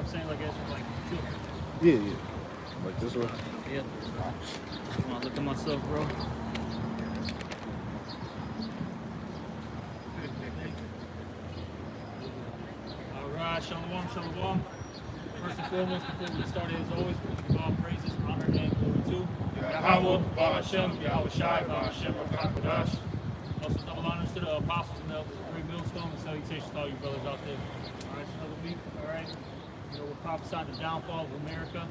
I'm saying? Like, as like, two. Yeah. Like this one? Yeah. Come on, look at myself, bro. All right, shalom. First and foremost, before we get started, as always, we give all praises, honor, and glory to Yahweh, Hashem, Yahweh Shai, Hashem, Rakakadash. Also, double honors to the apostles and the three millstone, and salutations to all you brothers out there. All right, it's another week. All right, we're prophesying the downfall of America.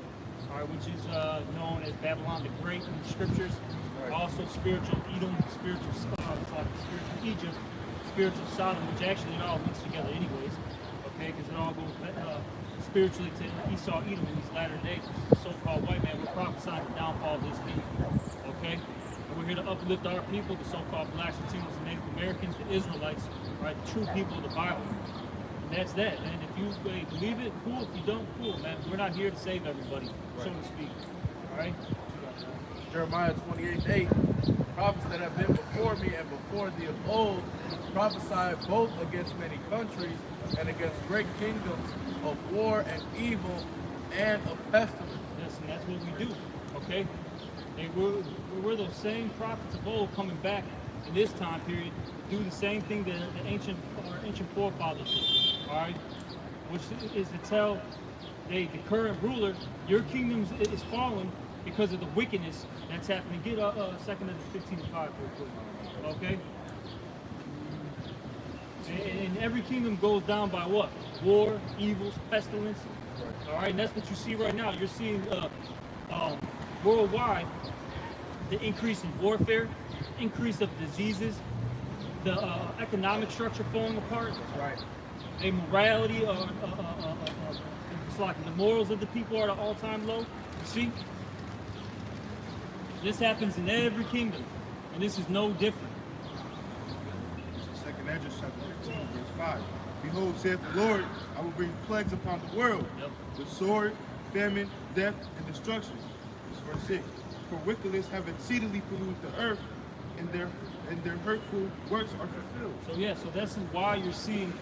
All right, which is known as Babylon the Great in the scriptures. Also, spiritual Edom, spiritual Egypt, spiritual Sodom, which actually it all links together, anyways. Okay, because it all goes spiritually to Esau, Edom in these latter days, the so-called white man. We're prophesying the downfall of this people. Okay, and we're here to uplift our people, the so-called blacks, Latinos, and Native Americans, the Israelites, right, the true people of the Bible. And that's that, man. If you believe it, cool. If you don't, cool, man. We're not here to save everybody, so to speak. All right. Jeremiah 28:8, prophets that have been before me and before thee of old prophesied both against many countries and against great kingdoms of war and evil and of pestilence. Yes, and that's what we do, okay? And we're those same prophets of old coming back in this time period to do the same thing that our ancient forefathers did, all right? Which is to tell the current ruler, your kingdom is fallen because of the wickedness that's happening. Get 2nd 15:5 real quick, okay? And every kingdom goes down by what? War, evils, pestilence. All right, and that's what you see right now. You're seeing worldwide the increase in warfare, increase of diseases, the economic structure falling apart. Right. A morality, it's like the morals of the people are at an all-time low. You see? This happens in every kingdom, and this is no different. 2nd Ezra chapter 15, verse 5. Behold, saith the Lord, I will bring plagues upon the world, the sword, famine, death, and destruction. This is verse 6. For wickedness have exceedingly polluted the earth, and their hurtful works are fulfilled. So so this is why you're seeing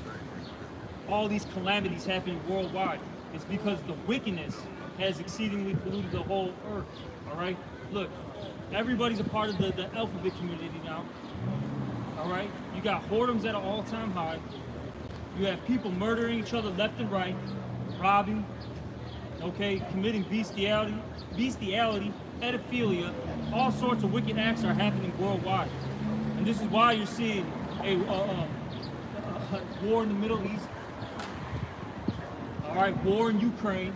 all these calamities happening worldwide. It's because the wickedness has exceedingly polluted the whole earth. All right? Look, everybody's a part of the alphabet community now. All right? You got whoredoms at an all-time high. You have people murdering each other left and right, robbing, okay, committing bestiality, pedophilia. All sorts of wicked acts are happening worldwide. And this is why you're seeing a war in the Middle East. All right, war in Ukraine.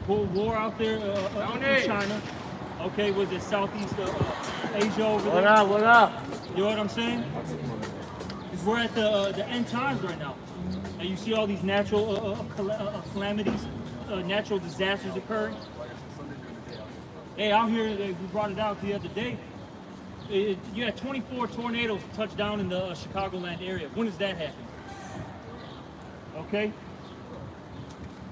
War out there in China. Okay, was it Southeast Asia over there? What up? You know what I'm saying? Because we're at the end times right now. And you see all these natural calamities, natural disasters occurring. Hey, out here, we brought it out the other day. You had 24 tornadoes touch down in the Chicagoland area. When does that happen? Okay?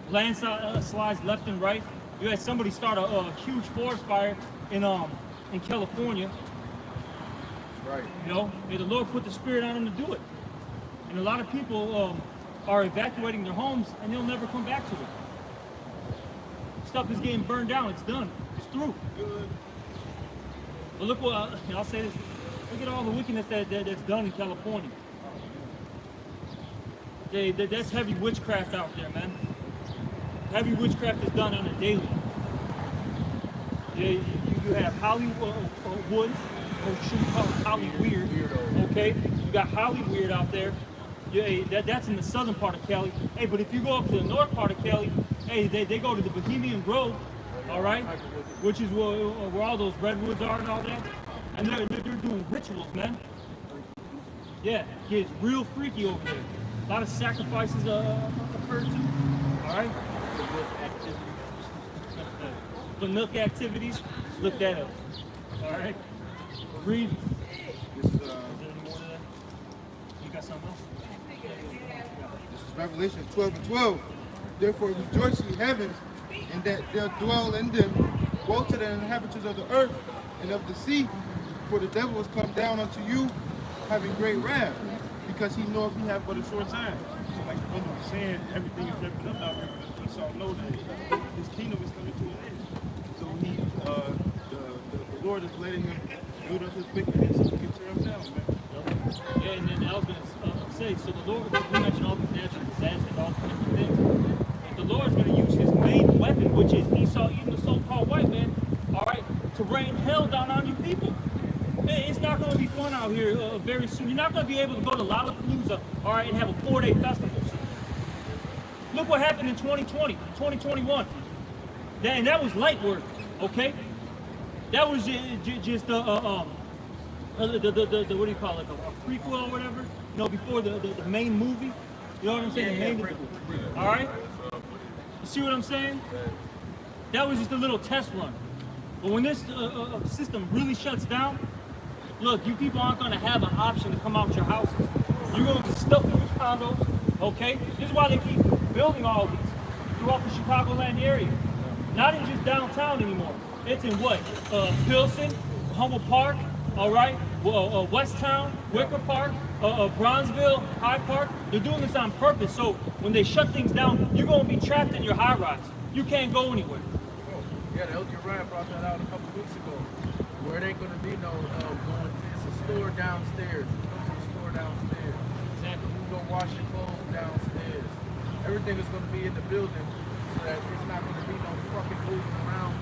Landslides left and right. You had somebody start a huge forest fire in California. Right. You know, and the Lord put the spirit on them to do it. And a lot of people are evacuating their homes, and they'll never come back to it. Stuff is getting burned down. It's done. It's through. Good. But look what I'll say this. Look at all the wickedness that's done in California. That's heavy witchcraft out there, man. Heavy witchcraft is done on a daily. You have Hollywood, or should we call it Holly Weird? Okay, you got Holly Weird out there. That's in the southern part of Cali. Hey, but if you go up to the north part of Cali, hey, they go to the Bohemian Grove, all right, which is where all those redwoods are and all that, and they're doing rituals, man. Yeah, it gets real freaky over there. A lot of sacrifices occur too. All right. The milk activities, look that up. All right. Read. This is, Is there any more to that? You got something else? this is Revelation 12:12. Therefore rejoice ye heavens, and that there dwell in them. Woe to the inhabitants of the earth and of the sea, for the devil is come down unto you, having great wrath, because he knoweth he hath but a short time. like the brother was saying, everything is lifted up out here because Esau knows that his kingdom is coming to an end. So the Lord is letting him build up his wickedness so he can tear him down, man. Yeah, and then I was going to say, so the Lord, we mentioned all these natural disasters, all these different things. The Lord's going to use his main weapon, which is Esau, even the so-called white man, all right, to rain hell down on you people. It's not going to be fun out here very soon. You're not going to be able to go to Lollapalooza, all right, and have a 4-day festival soon. Look what happened in 2020, 2021. And that was light work, okay? That was just what do you call it, a prequel or whatever, you know, before the main movie. You know what I'm saying? The main, all right? You see what I'm saying? That was just a little test run. But when this system really shuts down, look, you people aren't going to have an option to come out your houses. You're going to be stuck in these condos, okay? This is why they keep building all these throughout the Chicagoland area. Not in just downtown anymore. It's in what? Pilsen, Humboldt Park, all right? Westtown, Wicker Park, Bronzeville, High Park. They're doing this on purpose, so when they shut things down, you're going to be trapped in your high-rise. You can't go anywhere. Yeah, the LG Ryan brought that out a couple weeks ago, where it ain't going to be no going. It's a store downstairs. You go to the store downstairs. Exactly. You can go wash your clothes downstairs. Everything is going to be in the building, so that it's not going to be no fucking moving around.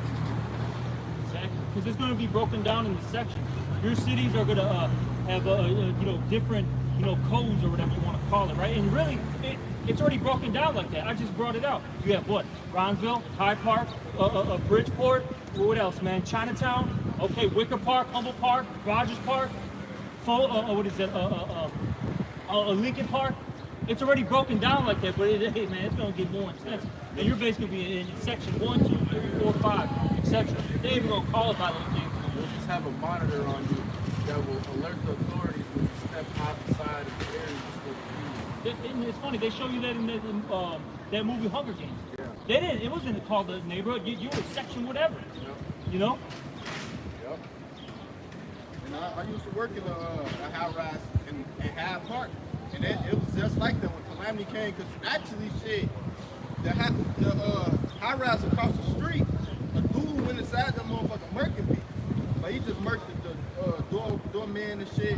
Exactly. Because it's going to be broken down into sections. Your cities are going to have different codes or whatever you want to call it, right? And really, it's already broken down like that. I just brought it out. You have what? Bronzeville, High Park, Bridgeport. What else, man? Chinatown. Okay, Wicker Park, Humboldt Park, Rogers Park. What is that? Lincoln Park. It's already broken down like that, but hey, man, it's going to get more intense. And you're basically going to be in section 1, 2, 3, 4, 5, etc. They ain't even going to call it by those things. We'll just have a monitor on you that will alert the authorities when you step outside of the area you're supposed to be. And it's funny, they show you that in that movie Hunger Games. Yeah. They didn't. It wasn't called the neighborhood. You were section whatever. Yep. You know. Yep. And I used to work in a high rise in Hyde Park, and it was just like that when Calamity came. Because actually, shit, the high rise across the street, a dude went inside that motherfucker murking people. But he just murked the doorman and shit.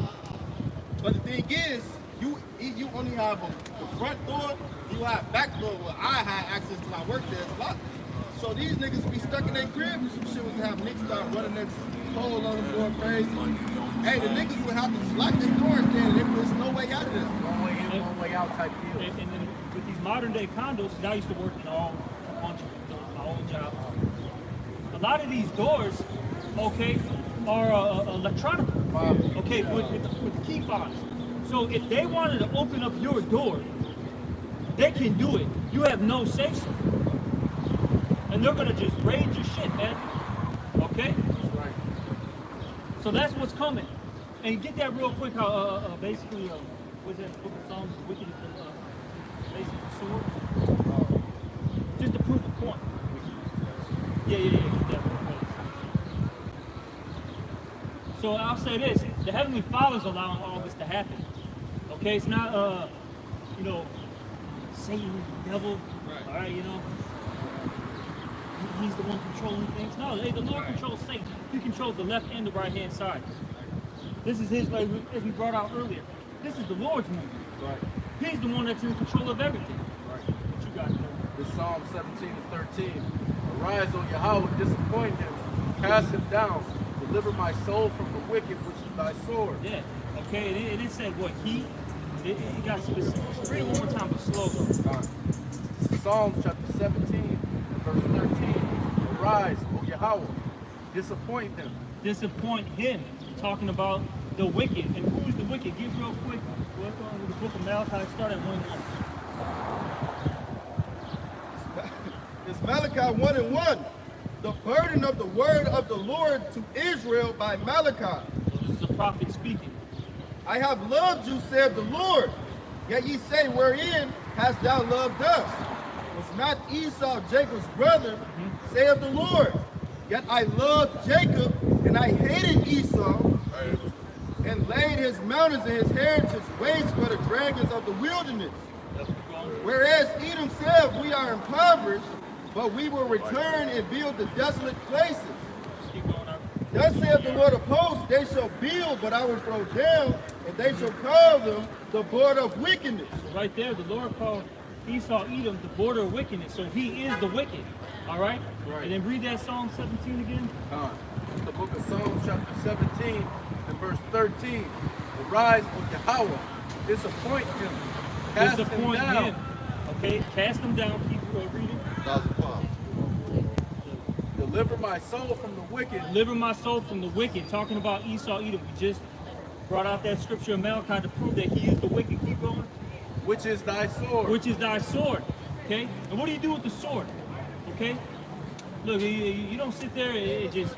But the thing is, you only have the front door, you have back door where I had access to my work there. It's locked. So these niggas be stuck in their crib and some shit was to have niggas start running their pole on them going crazy. Hey, the niggas would have to lock their doors down. There's no way out of this. One way in, one way out type deal. And then with these modern day condos, because I used to work in a bunch of my old job. A lot of these doors, okay, are electronic. Okay, with the key fobs. So if they wanted to open up your door, they can do it. You have no say so. And they're gonna just raid your shit, man. Okay? That's right. So that's what's coming. And get that real quick. How basically, what's that book of Psalms? Wicked is basically the sword. Just to prove the point. Yeah. Get that real quick. So I'll say this: the Heavenly Father's allowing all this to happen. Okay, it's not Satan, the devil. Right. All right, he's the one controlling things. No, the Lord controls Satan. He controls the left and the right hand side. This is his, like as we brought out earlier. This is the Lord's movement. Right. He's the one that's in control of everything. Right. What you got there? This Psalm 17 and 13. Arise, O Yahweh, disappoint him, cast him down, deliver my soul from the wicked, which is thy sword. Yeah. Okay, and it said what? It got specific. Read it one more time, but slow though. Psalms chapter 17 and verse 13. Arise, O Yahweh, disappoint them. Disappoint him. Talking about the wicked. And who is the wicked? Give real quick. Look on the book of Malachi. Start at 1:1. It's Malachi 1:1. The burden of the word of the Lord to Israel by Malachi. So this is a prophet speaking. I have loved you, said the Lord. Yet ye say, wherein hast thou loved us? Was not Esau Jacob's brother, saith the Lord. Yet I loved Jacob, and I hated Esau, and laid his mountains and his heritage waste for the dragons of the wilderness. Yep, keep going. Whereas Edom said, we are impoverished, but we will return and build the desolate places. Just keep going up. Thus saith the Lord of hosts, they shall build, but I will throw down, and they shall call them the border of wickedness. So right there, the Lord called Esau, Edom, the border of wickedness. So he is the wicked. All right? Right. And then read that Psalm 17 again. The book of Psalms, chapter 17, and verse 13. Arise, O Yahweh, disappoint him, cast him Disappoint down. him. Okay, cast him down. Keep reading. Deliver my soul from the wicked. Deliver my soul from the wicked. Talking about Esau, Edom. We just brought out that scripture in Malachi to prove that he is the wicked. Keep going. Which is thy sword. Which is thy sword. Okay? And what do you do with the sword? Okay? Look, you don't sit there and just,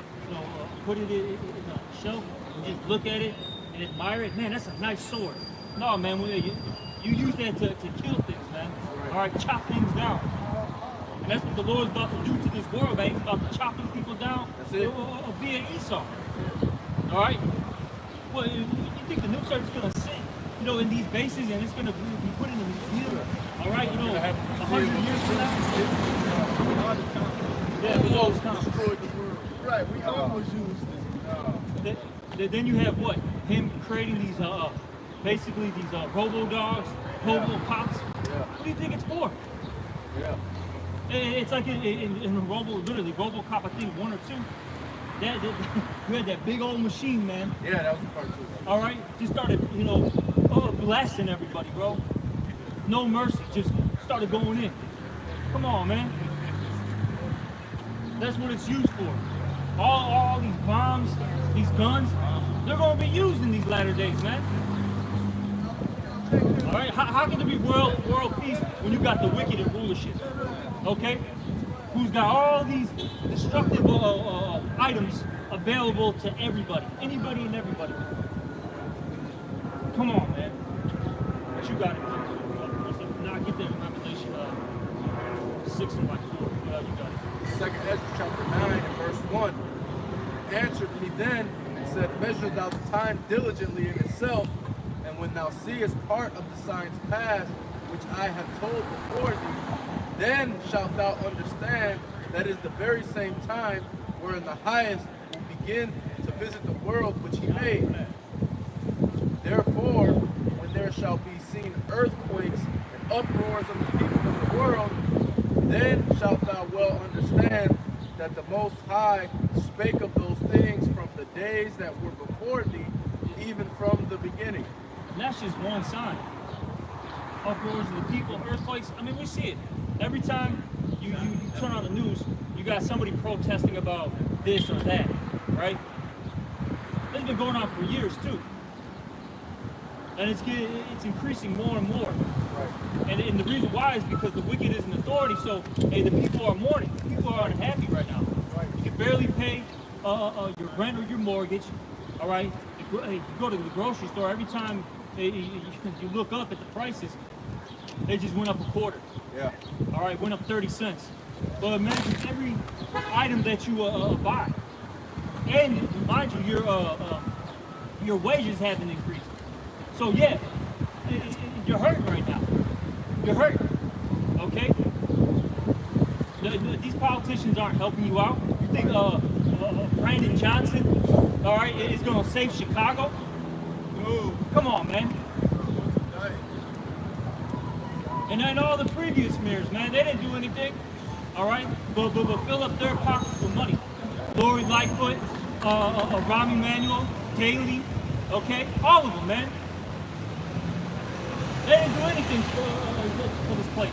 put it in a shelf and just look at it and admire it. Man, that's a nice sword. No, man, you use that to kill things, man. All right, chop things down. And that's what the Lord's about to do to this world, man. He's about to chop these people down. That's it. Or be an Esau. All right? Well, you think the new church is going to sit, in these bases and it's going to be put in a museum? All right, 100 years from now? Yeah, we always come. Destroyed the world. Right, we almost used this. Then you have what? Him creating these, basically these robo-dogs, robo-cops. Yeah. What do you think it's for? Yeah. It's like in literally RoboCop, I think 1 or 2. You had that big old machine, man. Yeah, that was part 2. All right, just started, blasting everybody, bro. No mercy, just started going in. Come on, man. That's what it's used for. All these bombs, these guns, they're going to be used in these latter days, man. All right, how can there be world peace when you got the wicked in rulership? Okay, who's got all these destructive items available to everybody, anybody and everybody. Come on, man. What you got? Now get that in Revelation 6 and 4. You got it. 2nd Ezra chapter 9 and verse 1. Answered me then and said, measure thou the time diligently in itself, and when thou seest part of the signs past, which I have told before thee, then shalt thou understand that is the very same time wherein the highest will begin to visit the world which he made. Therefore, when there shall be seen earthquakes and uproars of the people of the world, then shalt thou well understand that the Most High spake of those things from the days that were before thee, even from the beginning. And that's just one sign. Uproars of the people, earthquakes. I mean, we see it. Every time you turn on the news, you got somebody protesting about this or that, right? It's been going on for years, too. And it's increasing more and more. Right. And the reason why is because the wicked is in authority, so, hey, the people are mourning. People are unhappy right now. Right. You can barely pay your rent or your mortgage, all right? You go to the grocery store, every time you look up at the prices, they just went up a quarter. Yeah. All right, went up 30 cents. But imagine every item that you buy. And mind you, your wages haven't increased. So yeah, you're hurting right now. You're hurting, okay? These politicians aren't helping you out. You think Brandon Johnson, all right, is gonna save Chicago? No. Come on, man. And then all the previous mayors, man, they didn't do anything, all right? But fill up their pockets with money. Lori Lightfoot, Rahm Emanuel, Daley, okay? All of them, man. They didn't do anything for this place.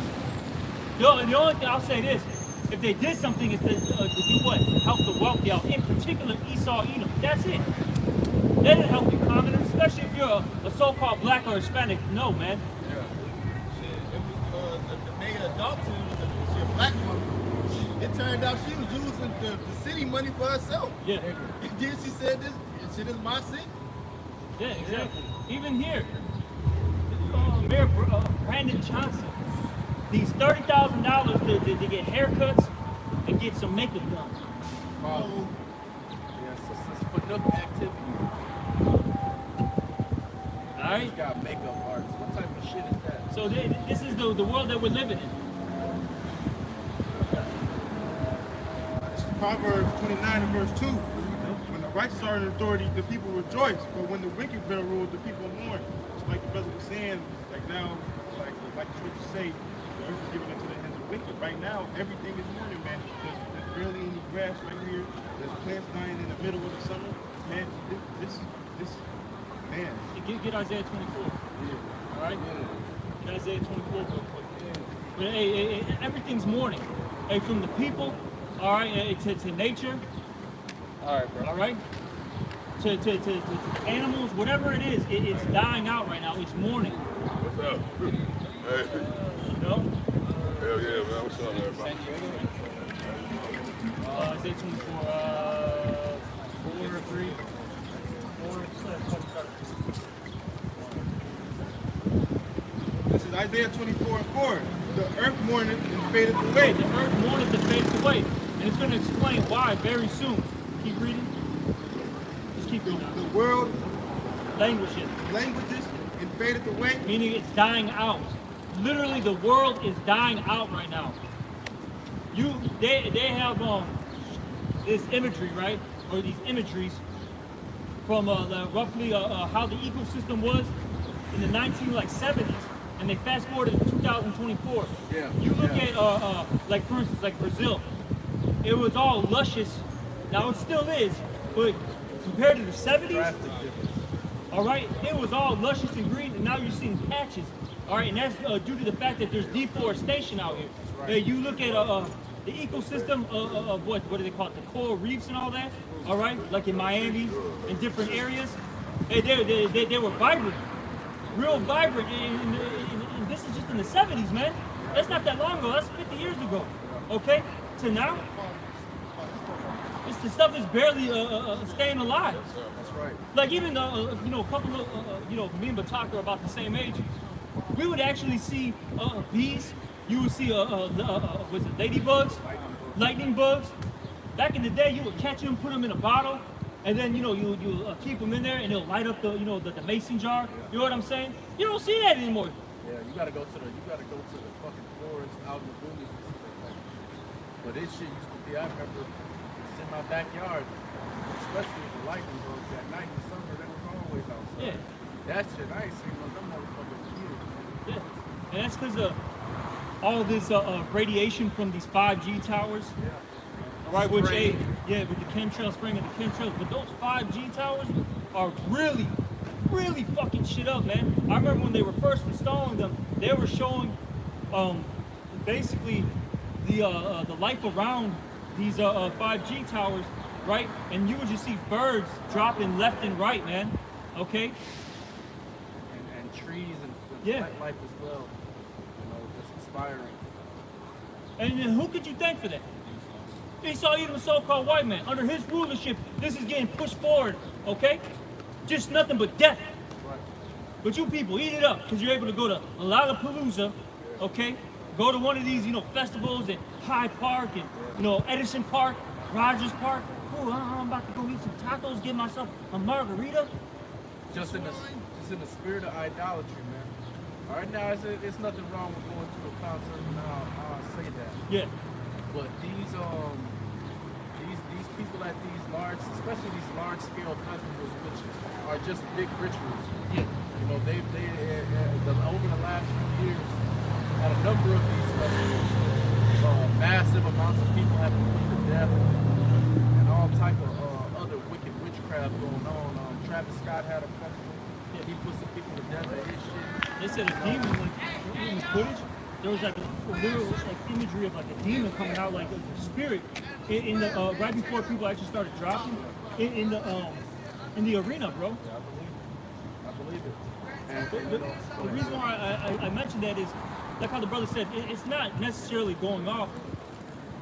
The only thing I'll say this, if they did something is to do what? Help the wealthy out, in particular Esau, Edom. That's it. They didn't help the commoners, especially if you're a so-called black or Hispanic. No, man. The mayor of Dalton was a black woman. It turned out she was using the city money for herself. Yeah. And then she said, this shit is my city. Yeah, exactly. Even here, Mayor Brandon Johnson, these $30,000 to get haircuts and get some makeup done. Wow. Yes, this is for nook activity. All right. He's got makeup artists. What type of shit is that? So this is the world that we're living in. Proverbs 29 and verse 2. When the righteous are in authority, the people rejoice. But when the wicked bear rule, the people mourn. It's like the brother was saying, like now, like the scriptures say, the earth is given into the hands of the wicked. Right now, everything is mourning, man. There's barely any grass right here. There's plants dying in the middle of the summer. Man, this man. Get Isaiah 24. Yeah. All right. Yeah. Get Isaiah 24 real quick. But, hey, everything's mourning. Hey, from the people, all right, to nature, All right, bro. all right, to animals, whatever it is, it's dying out right now. It's mourning. What's up? Hey. You know. Hell yeah, man. What's up, everybody? Isaiah 24, 4, 3, 4, This is Isaiah 24 and 4. The earth mourneth and fadeth away. the earth mourneth and fadeth away. And it's going to explain why very soon. Keep reading. Just keep reading. The world Languages. languages and fadeth away. Meaning it's dying out. Literally, the world is dying out right now. They have this imagery, right, or these imageries from roughly how the ecosystem was in the 1970s, and they fast forwarded to 2024. Yeah. You look at like for instance, like Brazil, it was all luscious. Now it still is, but compared to the 70s. Drastic difference. All right, it was all luscious and green, and now you're seeing patches. All right, and that's due to the fact that there's deforestation out here. right. You look at the ecosystem of what do they call it, the coral reefs and all that. All right, like in Miami and different areas, they were vibrant, real vibrant. And this is just in the 70s, man. That's not that long ago. That's 50 years ago. Okay, to now, it's the stuff is barely staying alive. That's right. Like even a couple of me and Batak are about the same age. We would actually see bees. You would see was it ladybugs, lightning bugs. Back in the day, you would catch them, put them in a bottle, and then you keep them in there, and it'll light up the mason jar. You know what I'm saying? You don't see that anymore. Yeah, you gotta go to the fucking forest out in the boonies and stuff like that. But this shit used to be, I remember it's in my backyard, especially with the lightning bugs at night in summer, they was always outside. Yeah. That shit, I ain't seen no them motherfuckers for years, man. Yeah, and that's because of all this radiation from these 5G towers. Yeah. All right, which Spraying. with the chemtrail spraying and the chemtrails, but those 5G towers are really fucking shit up, man. I remember when they were first installing them, they were showing basically the life around these 5G towers, right? And you would just see birds dropping left and right, man. Okay. And trees and Yeah. plant life as well. You know, just inspiring. And then who could you thank for that? Esau, even the so-called white man. Under his rulership, this is getting pushed forward, okay? Just nothing but death. Right. But you people eat it up because you're able to go to Lollapalooza, okay? Go to one of these, festivals at Hyde Park and, Edison Park, Rogers Park. Oh, I'm about to go eat some tacos, get myself a margarita. Just in the spirit of idolatry, man. All right, now it's nothing wrong with going to a concert. Now I'll say that. Yeah, But these people at these large, especially these large scale festivals, which are just big rituals. yeah. They over the last few years, at a number of these festivals, massive amounts of people have been put to death, and all type of other wicked witchcraft going on. Travis Scott had a festival. He put some people to death at his shit. They said a demon, like, in the footage, there was like a literal imagery of like a demon coming out, like a spirit, in the right before people actually started dropping in the arena, bro. I believe it. And, The reason why I mentioned that is, like how the brother said, it's not necessarily going off,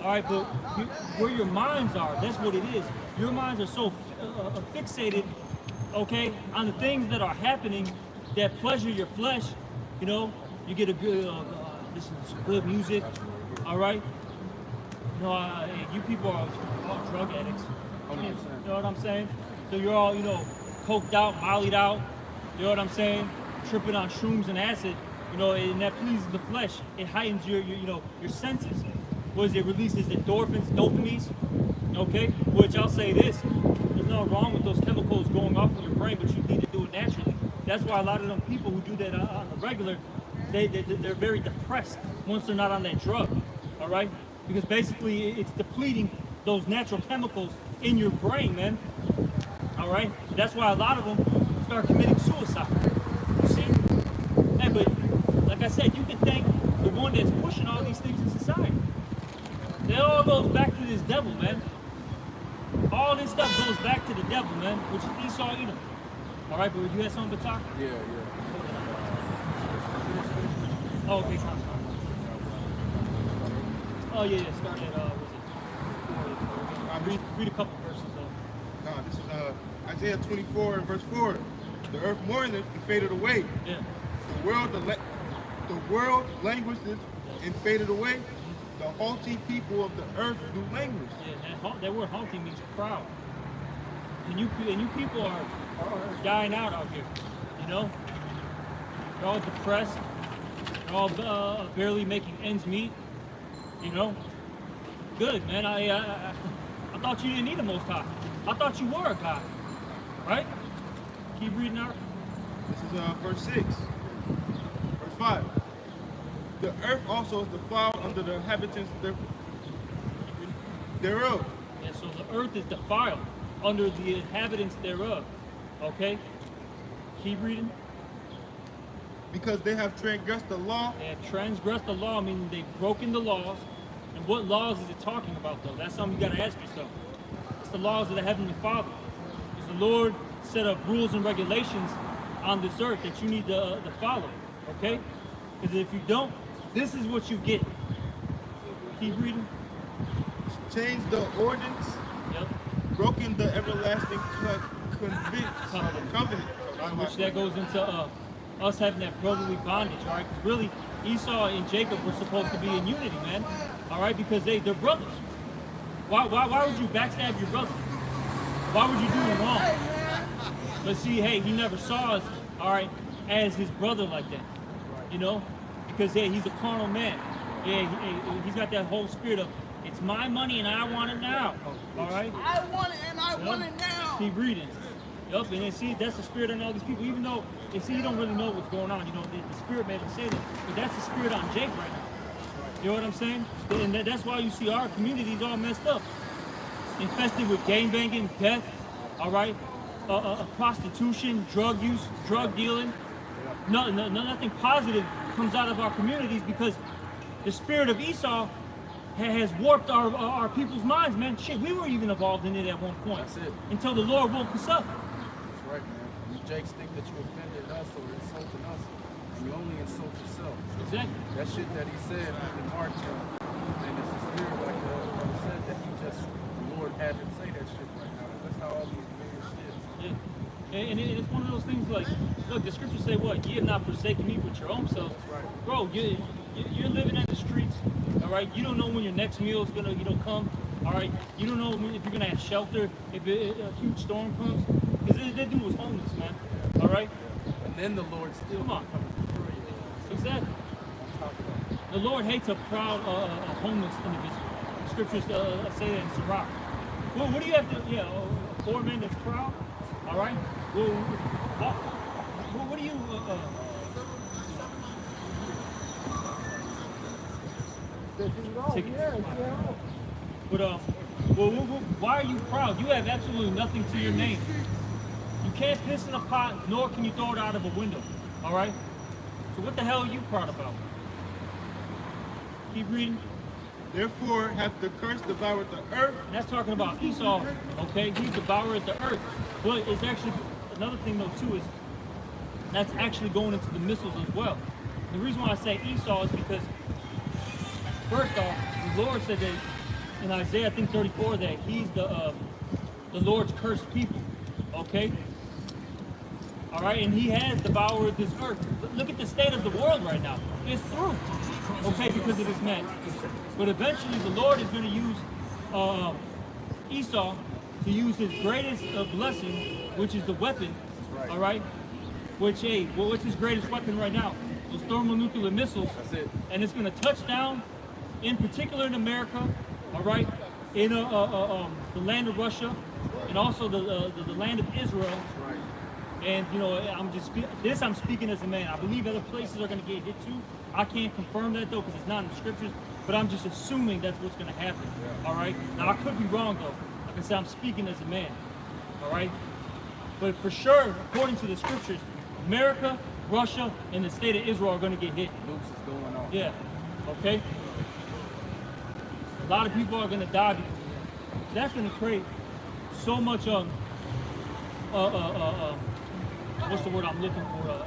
all right, but where your minds are, that's what it is. Your minds are so fixated, okay, on the things that are happening that pleasure your flesh. You get a good, listen to some good music, all right? You people are all drug addicts. 100%. You know what I'm saying? So you're all, coked out, mollied out, You know what I'm saying? Tripping on shrooms and acid, you know, and that pleases the flesh. It heightens your your senses. What is it? Releases endorphins, dopamines. Okay? Which I'll say this: there's nothing wrong with those chemicals going off in your brain, but you need to do it naturally. That's why a lot of them people who do that on the regular, they're very depressed once they're not on that drug. All right? Because basically it's depleting those natural chemicals in your brain, man. All right? That's why a lot of them start committing suicide. You see? Hey, but like I said, you can thank the one that's pushing all these things in society. It all goes back to this devil, man. All this stuff goes back to the devil, man, which is Esau Edom. All right, but you had something to talk? Yeah. Oh, okay, come on. Oh, yeah, start at, was it? Read a couple verses, though. No, this is Isaiah 24 and verse 4. The earth mourneth and faded away. Yeah. The world languishes and faded away. The haughty people of the earth do languish. Yeah, that word haughty means proud. And you people are dying out here, you know? They're all depressed. They're all barely making ends meet, you know? Good, man. I thought you didn't need the Most High. I thought you were a God, right? Keep reading out. This is verse 6. Verse 5. The earth also is defiled under the inhabitants thereof. Yeah, so the earth is defiled under the inhabitants thereof. Okay? Keep reading. Because they have transgressed the law. They have transgressed the law, meaning they've broken the laws. And what laws is it talking about, though? That's something you got to ask yourself. It's the laws of the Heavenly Father. Because the Lord set up rules and regulations on this earth that you need to follow. Okay? Because if you don't, this is what you get. Keep reading. Changed the ordinance. Yep. Broken the everlasting covenant. Which that goes into us having that brotherly bondage, all right? Because really, Esau and Jacob were supposed to be in unity, man. All right? Because they're brothers. Why would you backstab your brother? Why would you do him wrong? But see, hey, he never saw us, all right, as his brother like that. You know? Because, hey, he's a carnal man. Yeah, he's got that whole spirit of, it's my money and I want it now. All right? I want it and I want it now. Keep reading. Yup, and then see, that's the spirit on all these people. Even though, you see, you don't really know what's going on. You know, the spirit made them say that. But that's the spirit on Jake right now. You know what I'm saying? And that's why you see our communities all messed up. Infested with gangbanging, death, all right? Prostitution, drug use, drug dealing. Nothing positive comes out of our communities because the spirit of Esau has warped our people's minds, man. Shit, we were even involved in it at one point. That's it. Until the Lord woke us up. That's right, man. You Jakes think that you offended us or insulted us, and you only insult yourself. Exactly. That shit that he said in Mark 10, and it's the spirit, like the brother said, that the Lord had him say that shit right now. That's how all these men shit. Yeah. And it's one of those things like, look, the scriptures say what? Ye have not forsaken me with your own selves. Right. Bro, you're living in the streets, all right? You don't know when your next meal is going to, come, all right? You don't know if you're going to have shelter, if a huge storm comes. Because that dude was homeless, man, all right? And then the Lord still Come on. coming through. Exactly. The Lord hates a proud, homeless individual. The scriptures say that in Sirach. Well, what do you have to, a poor man that's proud, all right? Well, what do you, But why are you proud? You have absolutely nothing to your name. You can't piss in a pot, nor can you throw it out of a window. All right? So what the hell are you proud about? Keep reading. Therefore hath the curse devoured the earth. And that's talking about Esau, okay? He devoured the earth. But it's actually, another thing though too is, that's actually going into the missiles as well. The reason why I say Esau is because, first off, the Lord said that in Isaiah, I think 34, that he's the Lord's cursed people, okay? All right, and he has devoured this earth. Look at the state of the world right now. It's through, okay, because of this man. But eventually the Lord is going to use Esau to use his greatest blessing, which is the weapon, all right? which, hey, well, what's his greatest weapon right now? Those thermonuclear missiles. That's it. And it's going to touch down, in particular in America, all right, in the land of Russia, and also the land of Israel. Right. And you know, I'm speaking as a man. I believe other places are going to get hit too. I can't confirm that though because it's not in the scriptures. But I'm just assuming that's what's going to happen. Yeah. All right. Now I could be wrong though. Like I said, I'm speaking as a man. All right. But for sure, according to the scriptures, America, Russia, and the state of Israel are going to get hit. Nukes is going on. Yeah. Okay. A lot of people are going to die because of that. That's going to create so much what's the word I'm looking for?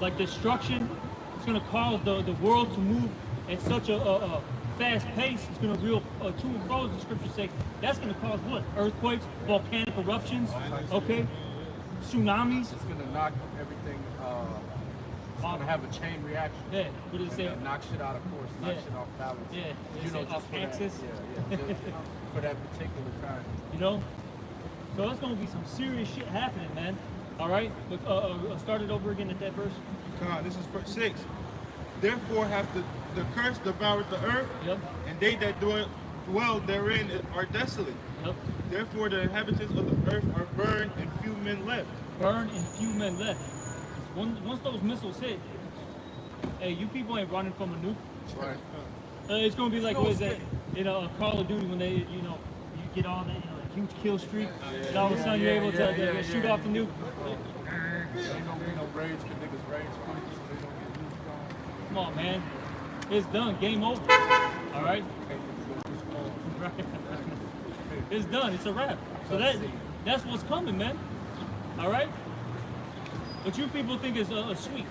Like destruction. It's going to cause the world to move at such a fast pace. It's going to real to and fro, as the scriptures say. That's going to cause what? Earthquakes, volcanic eruptions, okay, tsunamis. It's gonna knock everything. It's gonna have a chain reaction. Yeah. What does it say? Knock shit out of course. Knock shit off balance. Yeah. You know, off just for that. axis. Yeah. Just for that particular time. You know. So it's going to be some serious shit happening, man. All right. Start it over again at that verse. This is verse 6. Therefore hath the curse devoured the earth, Yep. and they that dwell therein are desolate. Yep. Therefore the inhabitants of the earth are burned, and few men left. Burned and few men left. Once those missiles hit, hey, you people ain't running from a nuke. Right. It's gonna be like what is that? In Call of Duty when they, you get on that, huge kill streak, and all of a sudden you're able to shoot off the nuke. Ain't gonna be no rage because niggas rage quick, so they don't get nuked on. Come on, man. It's done. Game over. All right. It's done. It's a wrap. So that's what's coming, man. All right. What you people think is sweet.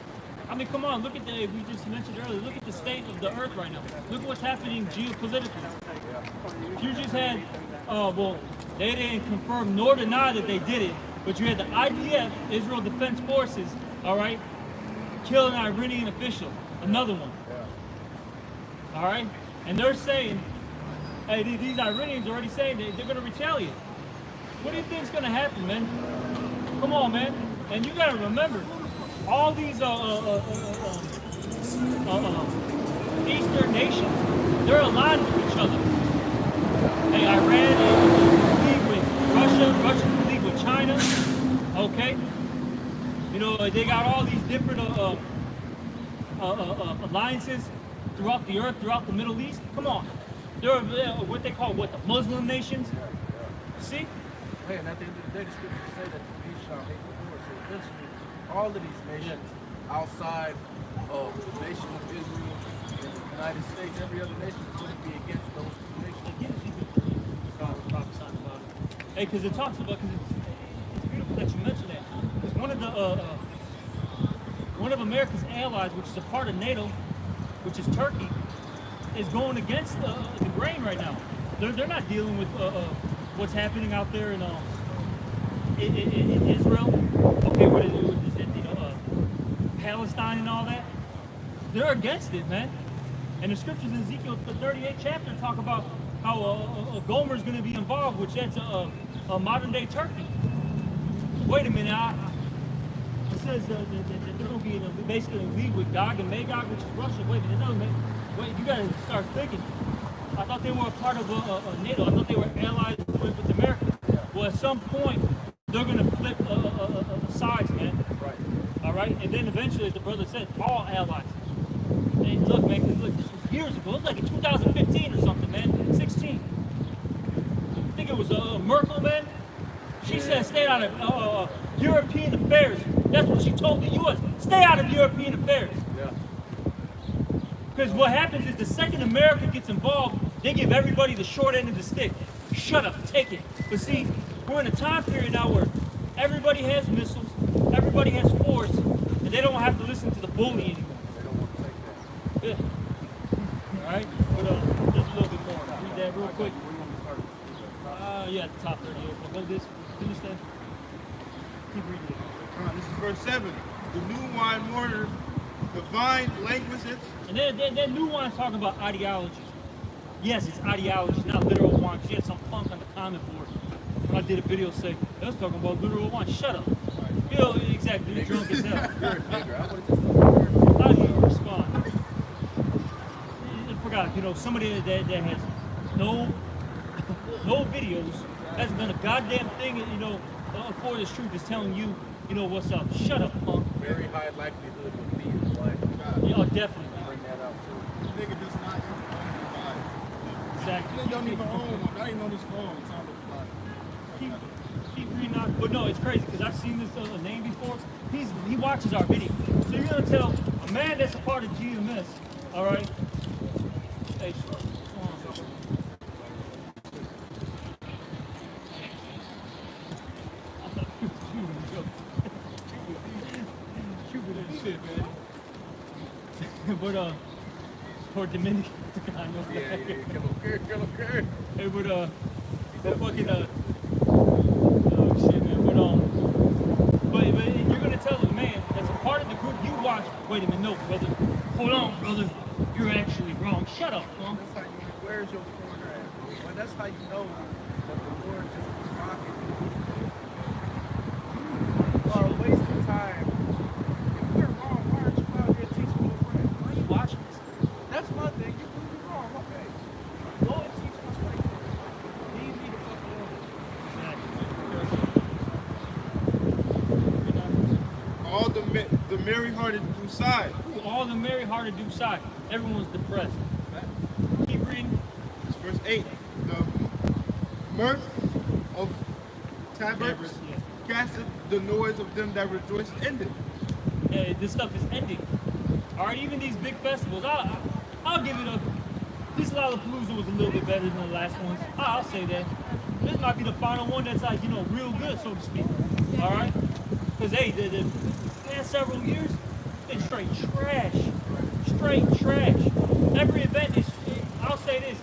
I mean, come on. Look at we just mentioned earlier. Look at the state of the earth right now. Look what's happening geopolitically. You just had, well, they didn't confirm nor deny that they did it, but you had the IDF, Israel Defense Forces, all right, kill an Iranian official. Another one. All right? And they're saying, hey, these Iranians are already saying they're going to retaliate. What do you think is going to happen, man? Come on, man. And you got to remember, all these Eastern nations, they're aligned with each other. Hey, Iran is in league with Russia, Russia's in league with China, okay? You know, they got all these different alliances throughout the earth, throughout the Middle East. Come on. They're what they call, the Muslim nations? See? Hey, and at the end of the day, the scriptures say that the beast shall hate the Lord. So eventually, all of these nations outside of the nation of Israel and the United States, every other nation is going to be against those two nations. God was prophesying about it. Hey, because it talks about, because it's beautiful that you mentioned that. Because one of America's allies, which is a part of NATO, which is Turkey, is going against the grain right now. They're not dealing with what's happening out there in Israel. Okay, what is it? Palestine and all that. They're against it, man. And the scriptures in Ezekiel, the 38th chapter, talk about how Gomer is going to be involved, which that's a modern day Turkey. Wait a minute, it says that they're going to be basically in league with Gog and Magog, which is Russia. Wait a minute, no, man. Wait, you got to start thinking. I thought they were a part of NATO. I thought they were allies with America. Well, at some point, they're going to flip sides, man. Right. All right? And then eventually, as the brother said, all allies. And look, man, look, this was years ago. It was like in 2015 or something, man. 16. I think it was Merkel, man. She said, stay out of European affairs. That's what she told the U.S. Stay out of European affairs. Yeah. Because what happens is the second America gets involved, they give everybody the short end of the stick. Shut up, take it. But see, we're in a time period now where everybody has missiles, everybody has force, and they don't have to listen to the bully anymore. They don't want to take that. Yeah. All right? But just a little bit more. Read that real quick. Where you want me to start? Yeah, the top 38. Hold this. Finish that. Keep reading it. This is verse 7. The new wine mourners, divine languages. And that new wine's talking about ideologies. Yes, it's ideologies, not literal wine. Because you had some punk on the comment board when I did a video say, that's talking about literal wine. Shut up. You know, exactly. You're drunk as hell. You're a nigger. I would have just told How do you respond? I forgot, you know, somebody that has no videos, hasn't done a goddamn thing, you know, for this truth is telling you, you know, what's up. Shut up, punk. very high likelihood of me in life. Yeah, definitely. Bring that out too. This nigga does not even own the Bible. Exactly. He don't even own one. Not even on his phone. It's on the Bible. Keep reading on. But no, it's crazy because I've seen this name before. He watches our video. So you're gonna tell a man that's a part of GMS, all right? Hey, come on, bro. Cuban as shit, man. But for Dominican, I know. Yeah. Kill him. Hey, but fucking oh shit, man. But you're gonna tell a man that's a part of the group you watch. Wait a minute, no, brother. Hold on, brother. You're actually wrong. Shut up, punk. That's how you. Where's your corner at? Well, that's how you know that the Lord just is rocking you. You are wasting time. If we're wrong, why aren't you out here teaching me right? Why are you watching this? That's my thing. You're wrong. Okay. Go and teach us right there. Leave me the fuck alone. All the merry-hearted do sigh. All the merry-hearted do sigh. Everyone's depressed. Keep reading. It's verse 8. The mirth of tabards Yeah. casteth the noise of them that rejoice ended. Yeah, this stuff is ending. All right, even these big festivals, I'll give it up. This Lollapalooza was a little bit better than the last ones. I'll say that. This might be the final one that's like, you know, real good, so to speak. All right? Because, hey, the past several years, it's straight trash. Straight trash. Every event is, I'll say this,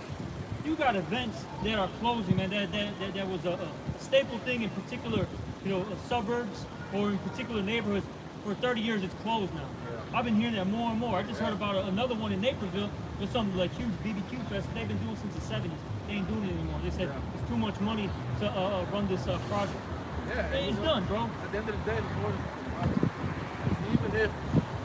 you got events that are closing, man. That was a staple thing in particular, you know, suburbs or in particular neighborhoods. For 30 years, it's closed now. I've been hearing that more and more. I just heard about another one in Naperville with something like huge BBQ fest they've been doing since the 70s. They ain't doing it anymore. They said it's too much money to run this project. Yeah. It's done, bro. At the end of the day, the Lord is even if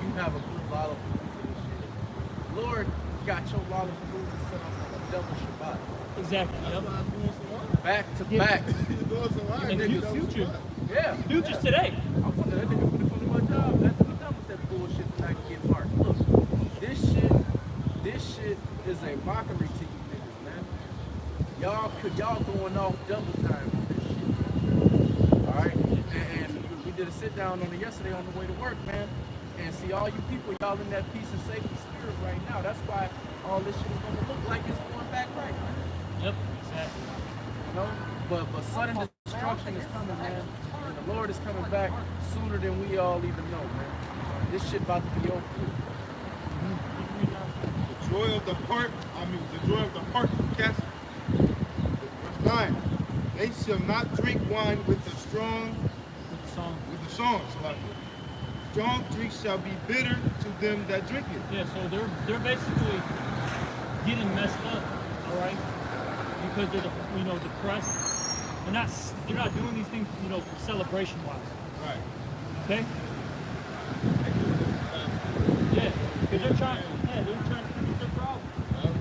you have a good Lollapalooza this year, Lord got your Lollapalooza set up on a double Shabbat. Exactly. That's Yep. why I'm doing so hard. Back to Yeah. back. He's doing so hard. And nigga. That was future. fun. Yeah. Futures today. I'm fucking that nigga finna put in my job. After we done with that bullshit that I can get marked. Look, this shit is a mockery to you niggas, man. Y'all going off double time with this shit. Alright? And we did a sit down on it yesterday on the way to work, man. And see all you people, y'all in that peace and safety spirit right now. That's why all this shit is gonna look like it's going back right, man. Yep. Exactly. You know? But sudden destruction is coming, man. And the Lord is coming back sooner than we all even know, man. This shit about to be over. The joy of the heart cast. Verse 9. They shall not drink wine with the strong, With the song. with the songs. Like, strong drink shall be bitter to them that drink it. Yeah, so they're basically getting messed up, all right? Because they're depressed. They're not doing these things, you know, for celebration wise. Right. Okay? Yeah, because they're trying to fix their problem.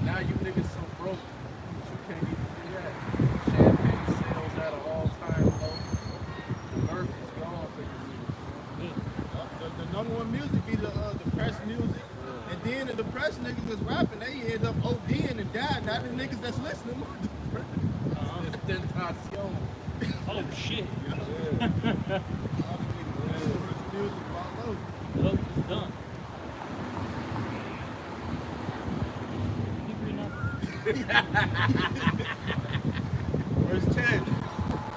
Now you niggas so broke that you can't even do that. Champagne sales at an all-time low. The earth is gone for you. The number one music be the depressed music. And then the depressed niggas that's rapping, they end up ODing and dying. Now the niggas that's listening. Tentacion. Oh shit. Music all over. Well, it's done. Keep reading on. Verse 10.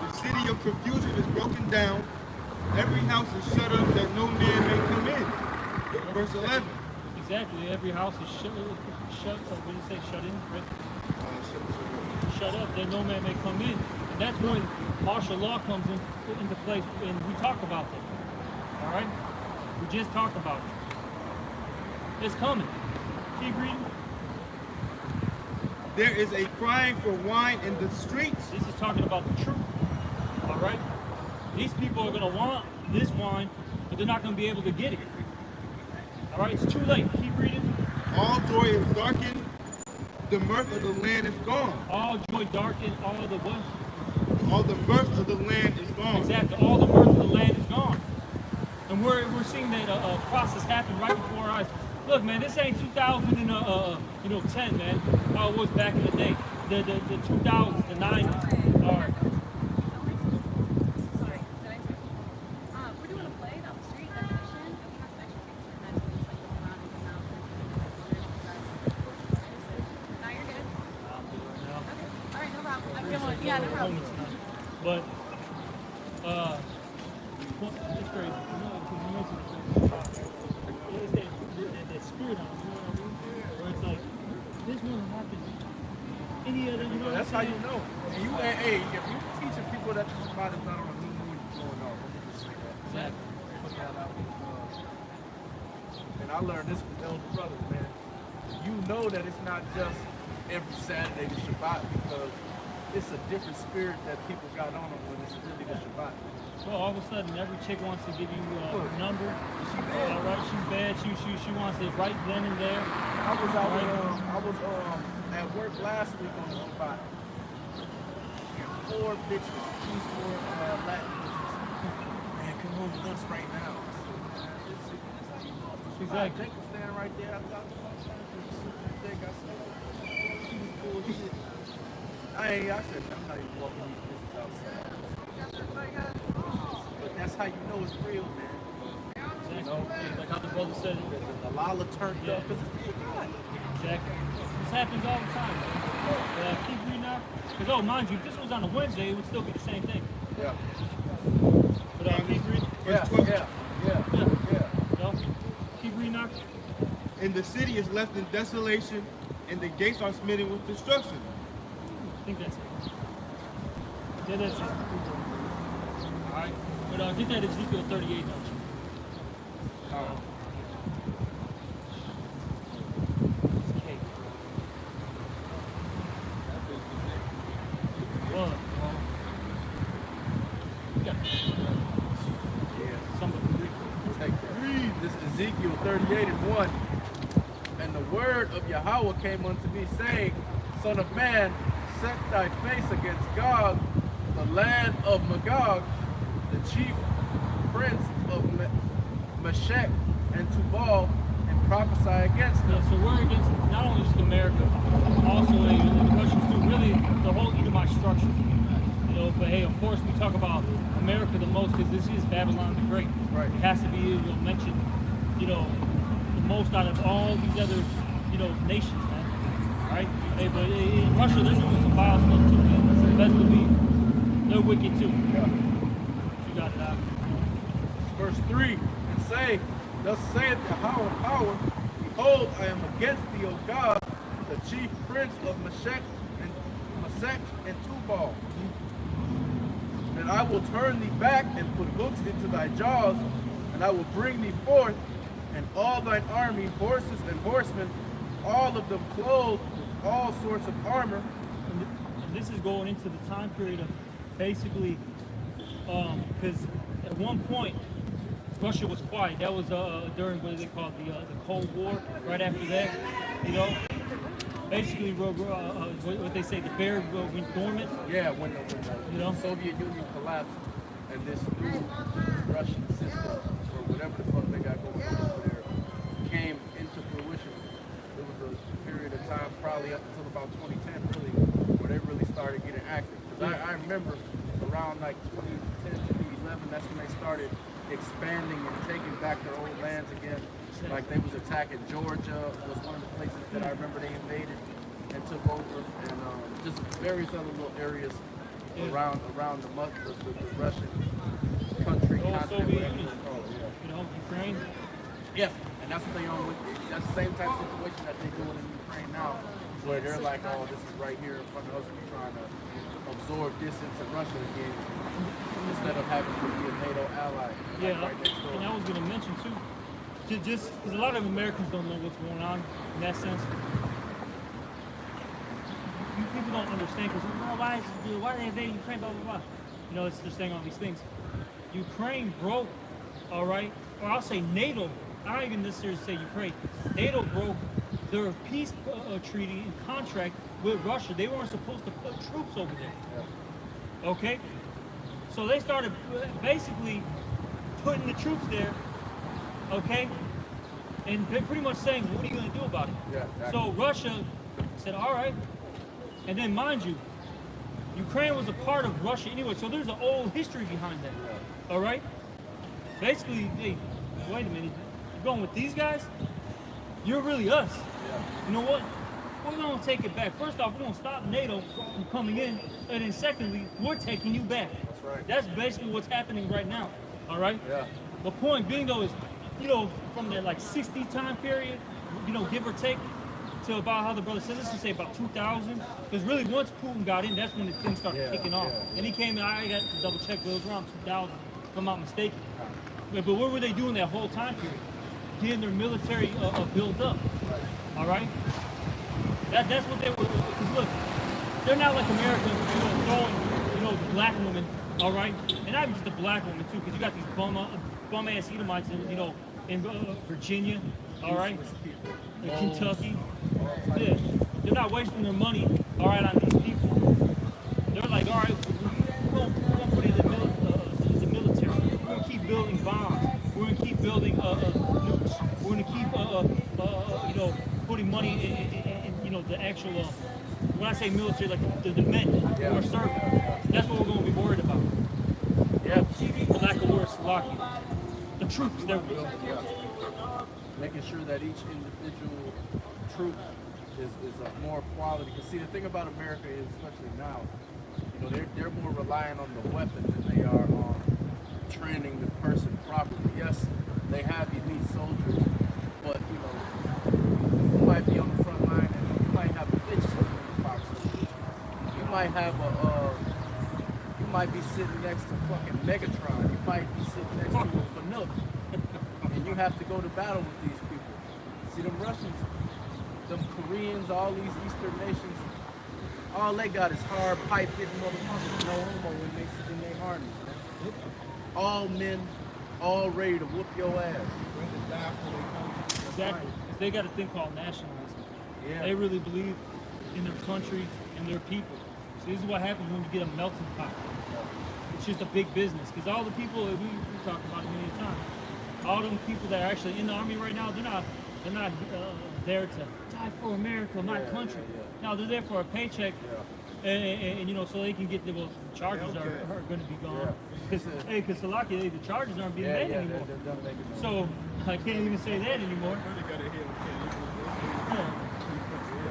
The city of confusion is broken down. Every house is shut up that no man may come in. Verse 11. Exactly. Every house is shut. What do you say? Shut in, right? Shut up, that no man may come in. And that's when martial law comes into place, and we talk about that. All right? We just talked about it. It's coming. Keep reading. There is a crying for wine in the streets. This is talking about the truth. All right? These people are going to want this wine, but they're not going to be able to get it. All right, it's too late. Keep reading. All joy is darkened, the mirth of the land is gone. All joy darkened, all the what? All the mirth of the land is gone. Exactly, all the mirth of the land is gone. And we're seeing that process happen right before our eyes. Look, man, this ain't 2010, man. How it was back in the day. The 2000s, the 90s. All right. Sorry, did I interrupt? We're doing a play down the street, like a mission, and we have some extra things for that, so we just like go around and come out and now you're good. I'll do it now. Okay. All right, no problem. I'm going. Yeah, no problem. But, it's crazy. You know, because you mentioned it's that spirit on it, you know what I mean? Where it's like, this won't happen any other, you know what I'm That's how saying? you know. And you, hey, if you teaching people that the Shabbat is not on a new moon, you're going off. Let me just say that. Exactly. Put that out. And I learned this from elder brothers, man. You know that it's not just every Saturday the Shabbat because it's a different spirit that people got on them when it's really the Shabbat. Well, all of a sudden, every chick wants to give you a number. She bad. All right, she's bad. She wants it right then and there. I was out at work last week on the Shabbat. And 4 bitches, these 4 Latin bitches. Man, come home with us right now. She's I like, think I'm standing right there. I thought she was bullshit. I said, I'm not even walking these bitches outside. But that's how you know it's real, man. exactly. Like how the brother said, The Lala turned up because it's God. exactly. This happens all the time. Keep reading out. Because, oh, mind you, if this was on a Wednesday, it would still be the same thing. Yeah. But keep reading. Yeah. No? Keep reading out. And the city is left in desolation, and the gates are smitten with destruction. I think that's it. Yeah, that's it. All right. But get that Ezekiel 38, don't you? It's cake. Well, you got somebody read. This is Ezekiel 38:1. And the word of Yahweh came unto me, saying, Son of man, set thy face against Gog, the land of Magog, the chief prince of Meshech and Tubal, and prophesy against them. Yeah, so we're against not only just America, also the Russians too, really the whole Edomite structure. You know, but hey, of course we talk about America the most because this is Babylon the Great. Right. It has to be mentioned, the most out of all these other, nations, man. Right? Hey, but in Russia they're doing some vile stuff too, man. Best believe. They're wicked too. Yeah. You got it out. Verse 3, and say, Thus saith Yahweh power, Behold, I am against thee, O God, the chief prince of Meshech and Tubal. And I will turn thee back and put hooks into thy jaws, and I will bring thee forth, and all thine army, horses and horsemen, all of them clothed with all sorts of armor. And this is going into the time period of basically, because at one point Russia was quiet. That was during what they call the Cold War. Right after that, basically what they say, the bear went dormant. Yeah, when the Soviet Union collapsed, and this new Russian system, or whatever the fuck they got going on over there, came into fruition. It was a period of time, probably up until about 2010, really, where they really started getting active. Because I remember around like 2010, 2011, that's when they started expanding and taking back their old lands again. Like they was attacking Georgia, was one of the places that I remember they invaded and took over, and just various other little areas around the Russian country, continent, Soviet whatever Union. it's called. Ukraine. Yes, and that's what they on with. That's the same type of situation that they're doing in Ukraine now, where they're like, oh, this is right here in front of us. We're trying to absorb this into Russia again, instead of having to be a NATO ally. Yeah, right next door. and I was going to mention too, just because a lot of Americans don't know what's going on in that sense. People don't understand because why are they invading Ukraine? Blah blah blah. It's just saying all these things. Ukraine broke, all right, or I'll say NATO. I don't even necessarily say Ukraine. NATO broke their peace treaty and contract with Russia. They weren't supposed to put troops over there. Okay, so they started basically putting the troops there. Okay, and they're pretty much saying, "What are you going to do about it?" Yeah, exactly. So Russia said, "All right," and then mind you, Ukraine was a part of Russia anyway, so there's an old history behind that. All right? Basically, hey, wait a minute, you're going with these guys? You're really us. You know what? We're going to take it back. First off, we're going to stop NATO from coming in, and then secondly, we're taking you back. That's right. That's basically what's happening right now. All right? Yeah. The point being, though, is, you know, from that like 60 time period, you know, give or take, to about how the brother says, let's just say about 2000. Because really, once Putin got in, that's when the thing started kicking off. And he came in, I got to double check, but it was around 2000, if I'm not mistaken. But what were they doing that whole time period? Getting their military built up. All right? That's what they were. Because look, they're not like America, you know, throwing, you know, the black women, all right? And not even just the black women, too, because you got these bum-ass Edomites, in, you know, in Virginia, all right? In Kentucky. Yeah, they're not wasting their money, all right, on these people. They're like, all right, we're gonna put it in the military. We're gonna keep building bombs. We're gonna keep building nukes. We're gonna keep, you know, putting money in you know, the actual. When I say military, like the men who are serving. That's what we're gonna be worried about. Yeah. For lack of words, Slovakia. The troops, there we go. Making sure that each individual troop is of more quality. Because see, the thing about America is, especially now, you know, they're more reliant on the weapon than they are on training the person properly. Yes, they have elite soldiers, but you know, you might be on the front line and you might have a bitch sitting in the box. You might have you might be sitting next to fucking Megatron. You might be sitting next to a Fanuc. And you have to go to battle with these people. See, them Russians, them Koreans, all these Eastern nations, all they got is hard pipe hitting motherfuckers, no homo in their armies. All men, all ready to whoop your ass. Exactly. They got a thing called nationalism. Yeah. They really believe in their country and their people. So this is what happens when you get a melting pot. It's just a big business. Because all the people that we talk about it many times, all them people that are actually in the army right now, they're not there to die for America, my country. No, they're there for a paycheck, and you know, so they can get the charges are going to be gone. Because Slovakia, the charges aren't being made anymore. They're done making them. So I can't even say that anymore. Yeah.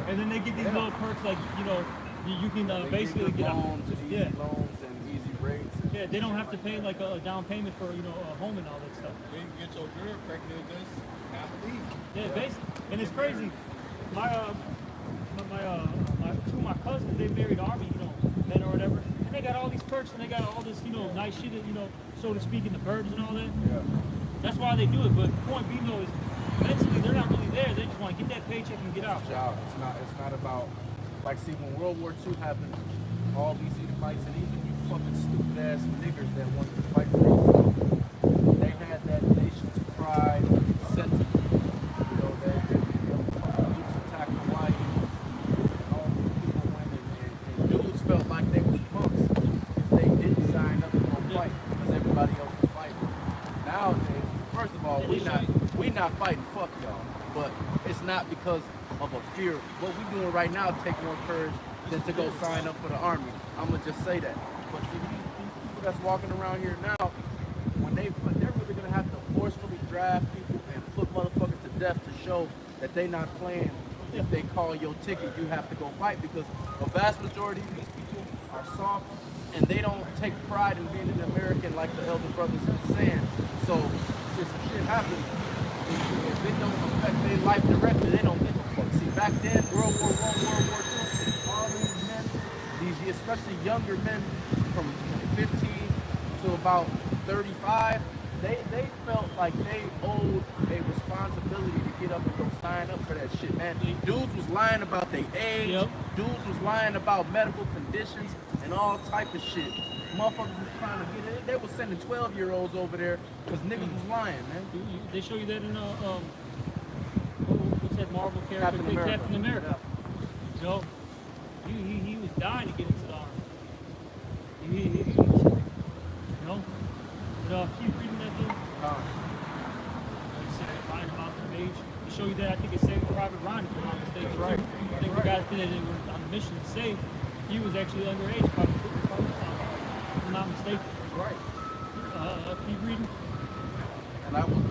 And then they get these little perks like, you know, you can basically get loans and easy loans and easy rates. Yeah, they don't have to pay like a down payment for, you know, a home and all that stuff. You can get your girl pregnant just half a leave. Yeah, basically. And it's crazy. My two of my cousins, they married army, you know, men or whatever. And they got all these perks and they got all this, you know, nice shit, you know, so to speak, in the burbs and all that. Yeah. That's why they do it. But the point being though is mentally they're not really there. They just want to get that paycheck and get out. Job. It's not about, like, see, when World War II happened, all these Edomites and even you fucking stupid ass niggers that wanted to fight for themselves, they had that nation's pride sentiment. You know, that Luke's attack Hawaii, all these people went and dudes felt like they was punks if they didn't sign up to go fight because everybody else was fighting. Nowadays, first of all, we not fighting, fuck y'all. But it's not because of a fear. What we doing right now take more courage than to go sign up for the army. I'm gonna just say that. But see, these people that's walking around here now, when they're really gonna have to forcefully draft people and put motherfuckers to death to show that they not playing. If they call your ticket, you have to go fight, because a vast majority of these people are soft and they don't take pride in being an American like the elder brothers are saying. So if shit happens, if it don't affect their life directly, they don't give a fuck. See, back then, World War I, World War II, all these men, these especially younger men from 15 to about 35, they felt like they owed a responsibility to get up and go sign up for that shit, man. Dudes was lying about their age, dudes was lying about medical conditions and all type of shit. motherfuckers was trying to get it. They was sending 12-year-olds over there because niggas was lying, man. They show you that in what's that Marvel character? Captain America. Captain America. You know, he was dying to get into the army. You know, but keep reading that dude. Like you said, Ryan Malcolm Page. They show you that I think it's Saving Private Ryan, if I'm not mistaken. Right. I think the guy that they were on a mission to save, he was actually underage, if I'm not mistaken. Right. Keep reading. And I will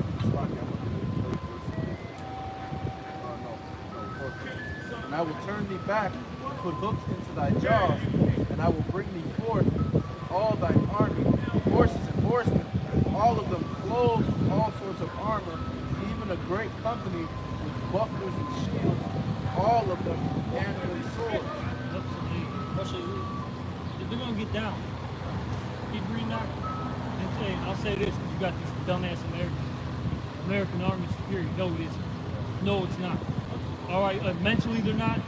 and I will turn thee back, put hooks into thy jaws, and I will bring thee forth all thine army, horses and horsemen, all of them clothed with all sorts of armor, even a great company with bucklers and shields, all of them handling swords. They're gonna get down. Keep reading that. And I'll say this: you got these dumbass American Army superior. No, it isn't. No, it's not. All right, mentally they're not.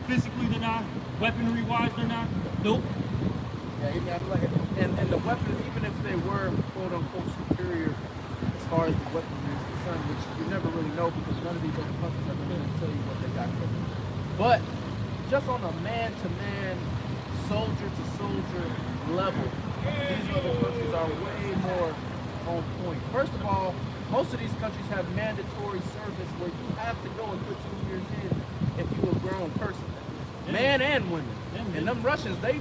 Physically they're not. Weaponry-wise they're not. Nope. Yeah, even and the weapons, even if they were quote unquote superior as far as the weaponry is concerned, which you never really know because none of these other countries are going to tell you what they got going. But just on a man-to-man, soldier-to-soldier level, these other countries are way more on point. First of all, most of these countries have mandatory service where you have to go and put 2 years in if you're a grown person, man and women. And them Russians, they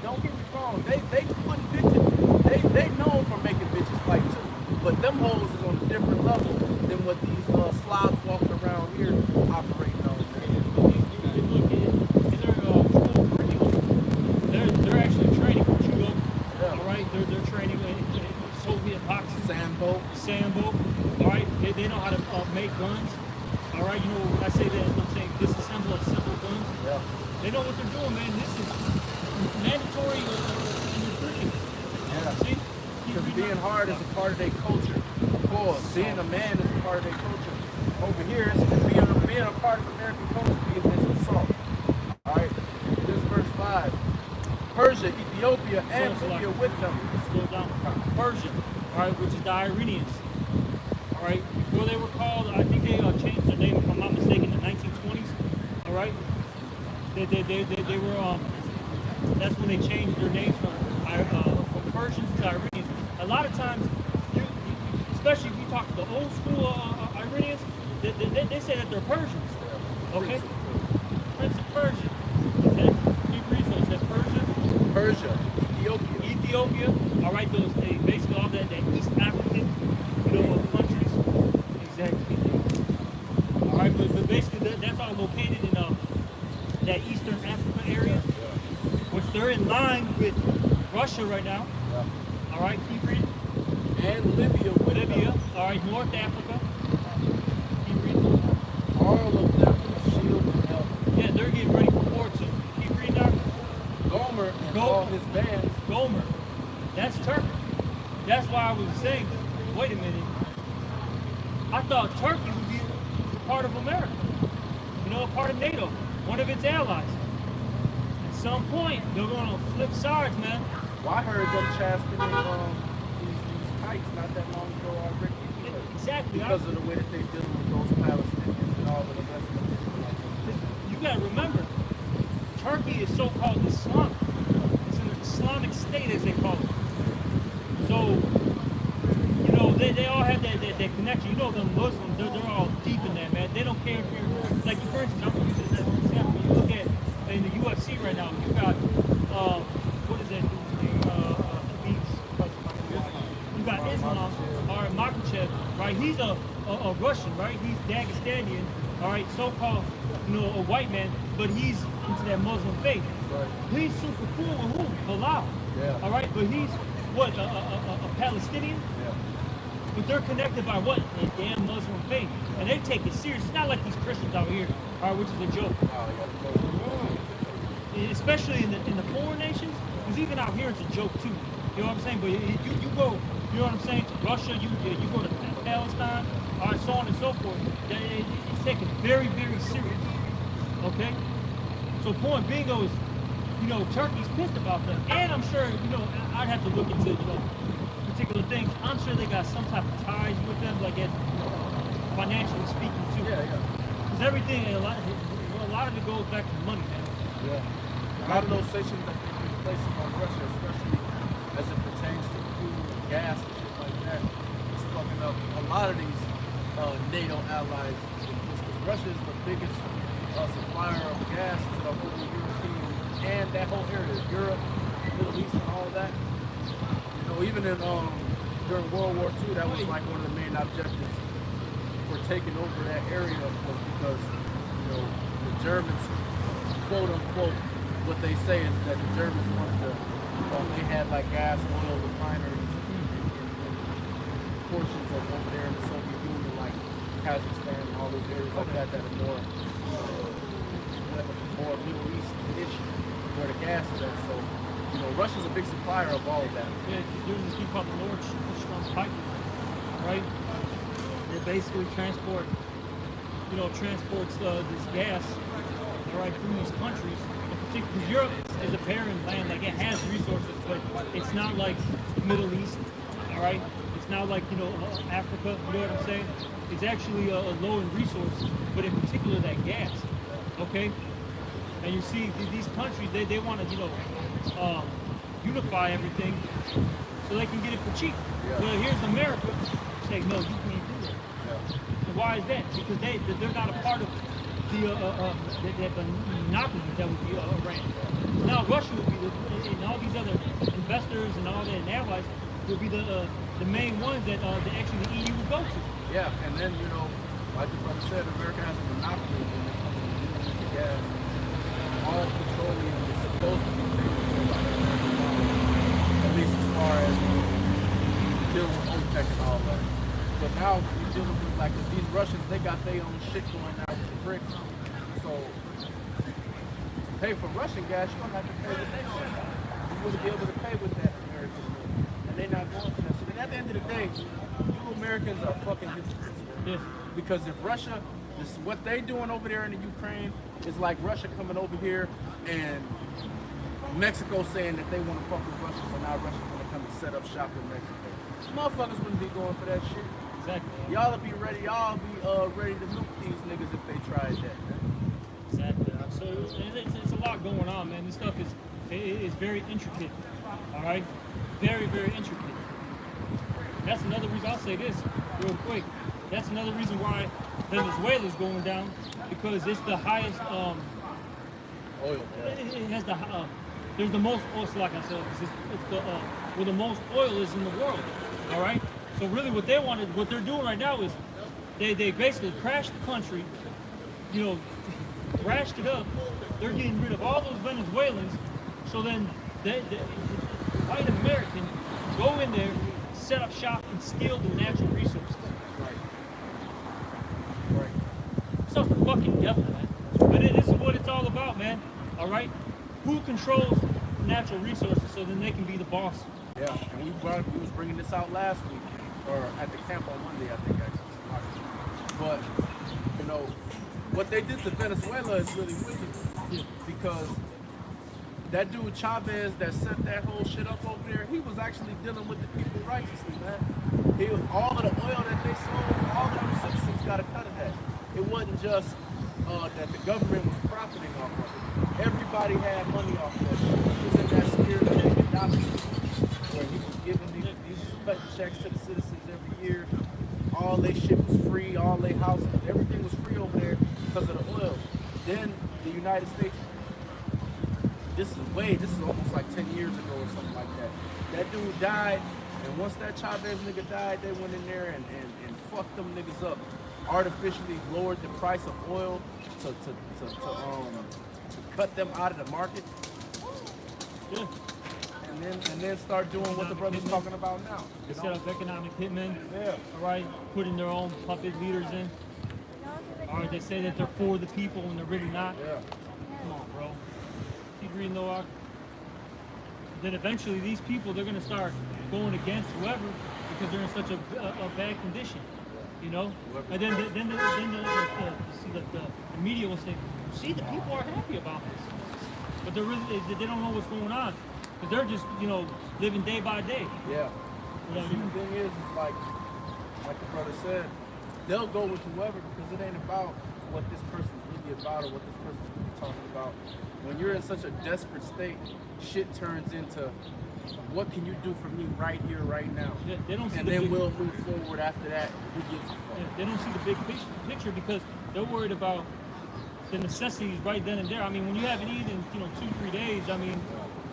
don't get me wrong, they putting bitches, they known for making bitches fight too. But them hoes is on a different level than what these Slavs walking around here operating on. They're actually training for judo. Yeah. All right, they're training in Soviet boxing. Sambo. All right, they know how to make guns. All right, you know when I say that, I'm saying disassemble and assemble guns. Yeah. They know what they're doing, man. This is mandatory in recruiting. Yeah. See? Because being hard is a part of their culture. Of course, being a man is a part of their culture. Over here, it's being a part of American culture is assault. All right, this is verse 5. Persia, Ethiopia, and Libya with them. Slow down. Persia, all right, which is the Iranians. All right, before they were called, I think they changed their name, if I'm not mistaken, in the 1920s. All right, they were that's when they changed their names from Persians to Iranians. A lot of times, especially if you talk to the old school Iranians, they say that they're Persians. Okay, Prince of Persia. Okay, keep reading. So it said Persia, Ethiopia. All right, those basically all that East African, countries. Exactly. All right, but basically that's all located in that Eastern Africa area, which they're in line with Russia right now. Yeah. All right, keep reading. And Libya with them. All right, North Africa. Keep reading. All of them with shields and helmets. Yeah, they're getting ready for war too. Keep reading now. Gomer and all his bands. Gomer. That's Turkey. That's why I was saying, wait a minute. I thought Turkey would be a part of America. A part of NATO. One of its allies. At some point, they're going to flip sides, man. Well, I heard them chastening these kites not that long ago already. Exactly. Because of the way that they deal with those Palestinians and all of the rest of it. You got to remember, Turkey is so-called Islamic. It's an Islamic state, as they call it. So, they all have that connection. The Muslims, they're all deep in that, man. They don't care if you're, like, for instance, I'm going to use this as an example. You look at, in the UFC right now, you got, what is that? You got Islam, all right, Makachev, right? He's a Russian, right? He's Dagestanian, all right, so-called, a white man, but he's into that Muslim faith. Right. He's super cool with who? Bilal. Yeah. All right, but he's, what, a Palestinian? Yeah. But they're connected by what? A damn Muslim faith. And they take it serious. It's not like these Christians out here, all right, which is a joke. Especially in the foreign nations, because even out here it's a joke too. You know what I'm saying? But you go, you know what I'm saying, to Russia, you go to Palestine, all right, so on and so forth. It's taken very, very serious. Okay? So point being is, Turkey's pissed about that. And I'm sure, I'd have to look into, particular things. I'm sure they got some type of ties with them, like financially speaking too. Yeah. Because everything, a lot of it goes back to money, man. Yeah. A lot of those sanctions that they've been placing on Russia, especially as it pertains to food, gas, and shit like that, is fucking up a lot of these NATO allies. Because Russia is the biggest supplier of gas to the whole European and that whole area, Europe, Middle East, and all that. Even in during World War II, that was like one of the main objectives for taking over that area was because the Germans, quote unquote, what they say is that the Germans wanted to, they had like gas, oil refineries in portions of over there in the Soviet Union, like Kazakhstan and all those areas like that are more Middle East-ish where the gas is at. So, Russia's a big supplier of all of that. Yeah, doing this thing called the Nord Stream pipeline, right? They basically transports this gas, right, through these countries. Because Europe is a barren land, like it has resources, but it's not like the Middle East, all right? It's not like, Africa, you know what I'm saying? It's actually low in resources, but in particular that gas, okay? And you see these countries, they want to, unify everything so they can get it for cheap. Yeah. Well, here's America. Say, no, you can't do that. Yeah. And why is that? Because they're not a part of the monopoly that would be Iran. Now Russia would be and all these other investors and all that and allies will be the main ones that actually the EU would go to. Yeah, and then, like the brother said, America has a monopoly when it comes to the gas. All petroleum is supposed to be taken care by America, at least as far as dealing with OPEC and all that. But now we're dealing with, like, these Russians, they got their own shit going now with the BRICS. So, to pay for Russian gas, you're going to have to pay with their shit. You wouldn't be able to pay with that American money. And they're not going for that shit. And at the end of the day, you Americans are fucking hypocrites. Yeah. Because if Russia, what they doing over there in the Ukraine is like Russia coming over here and Mexico saying that they want to fuck with Russia, so now Russia's going to come and set up shop in Mexico. Motherfuckers wouldn't be going for that shit. Exactly. Y'all would be ready. Y'all be ready to nuke these niggas if they tried that, man. Exactly. So it's a lot going on, man. This stuff is very intricate. All right, very, very intricate. That's another reason. I'll say this real quick. That's another reason why Venezuela's going down, because it's the highest Oil. it has the there's the most oil. So like I said, it's the where the most oil is in the world. All right. So really, what they're doing right now is they basically crashed the country, thrashed it up. They're getting rid of all those Venezuelans. So then the white American go in there, set up shop, and steal the natural resources. Right. So it's the fucking devil, man. But this is what it's all about, man. All right? Who controls the natural resources so then they can be the boss? Yeah, and we was bringing this out last week, or at the camp on Monday, I think, actually. But, what they did to Venezuela is really wicked, because that dude Chavez that set that whole shit up over there, he was actually dealing with the people righteously, man. All of the oil that they sold, all of them citizens got a cut of that. It wasn't just that the government was profiting off of it. Everybody had money off of that shit. He was in that spirit of Gaddafi, where he was giving these cutting checks to the citizens every year. All their shit was free, all their houses, everything was free over there because of the oil. Then the United States, this is almost like 10 years ago or something like that. That dude died, and once that Chavez nigga died, they went in there and fucked them niggas up. Artificially lowered the price of oil to cut them out of the market. Yeah. And then start doing what the brother's talking about now. They set up economic hitmen. Yeah. All right, putting their own puppet leaders in. All right, they say that they're for the people when they're really not. Yeah. Come on, bro. Keep reading the walk. Then eventually these people, they're going to start going against whoever because they're in such a bad condition, And then the media will say, see, the people are happy about this. but they don't know what's going on because they're just living day by day. Yeah. You know, See, the thing is like the brother said, they'll go with whoever because it ain't about what this person's really about or what this person's really talking about. When you're in such a desperate state, shit turns into what can you do for me right here, right now? They don't see and then we'll move forward after that. Who gives a fuck? They don't see the big picture because they're worried about the necessities right then and there. I mean, when you haven't eaten, 2-3 days, I mean,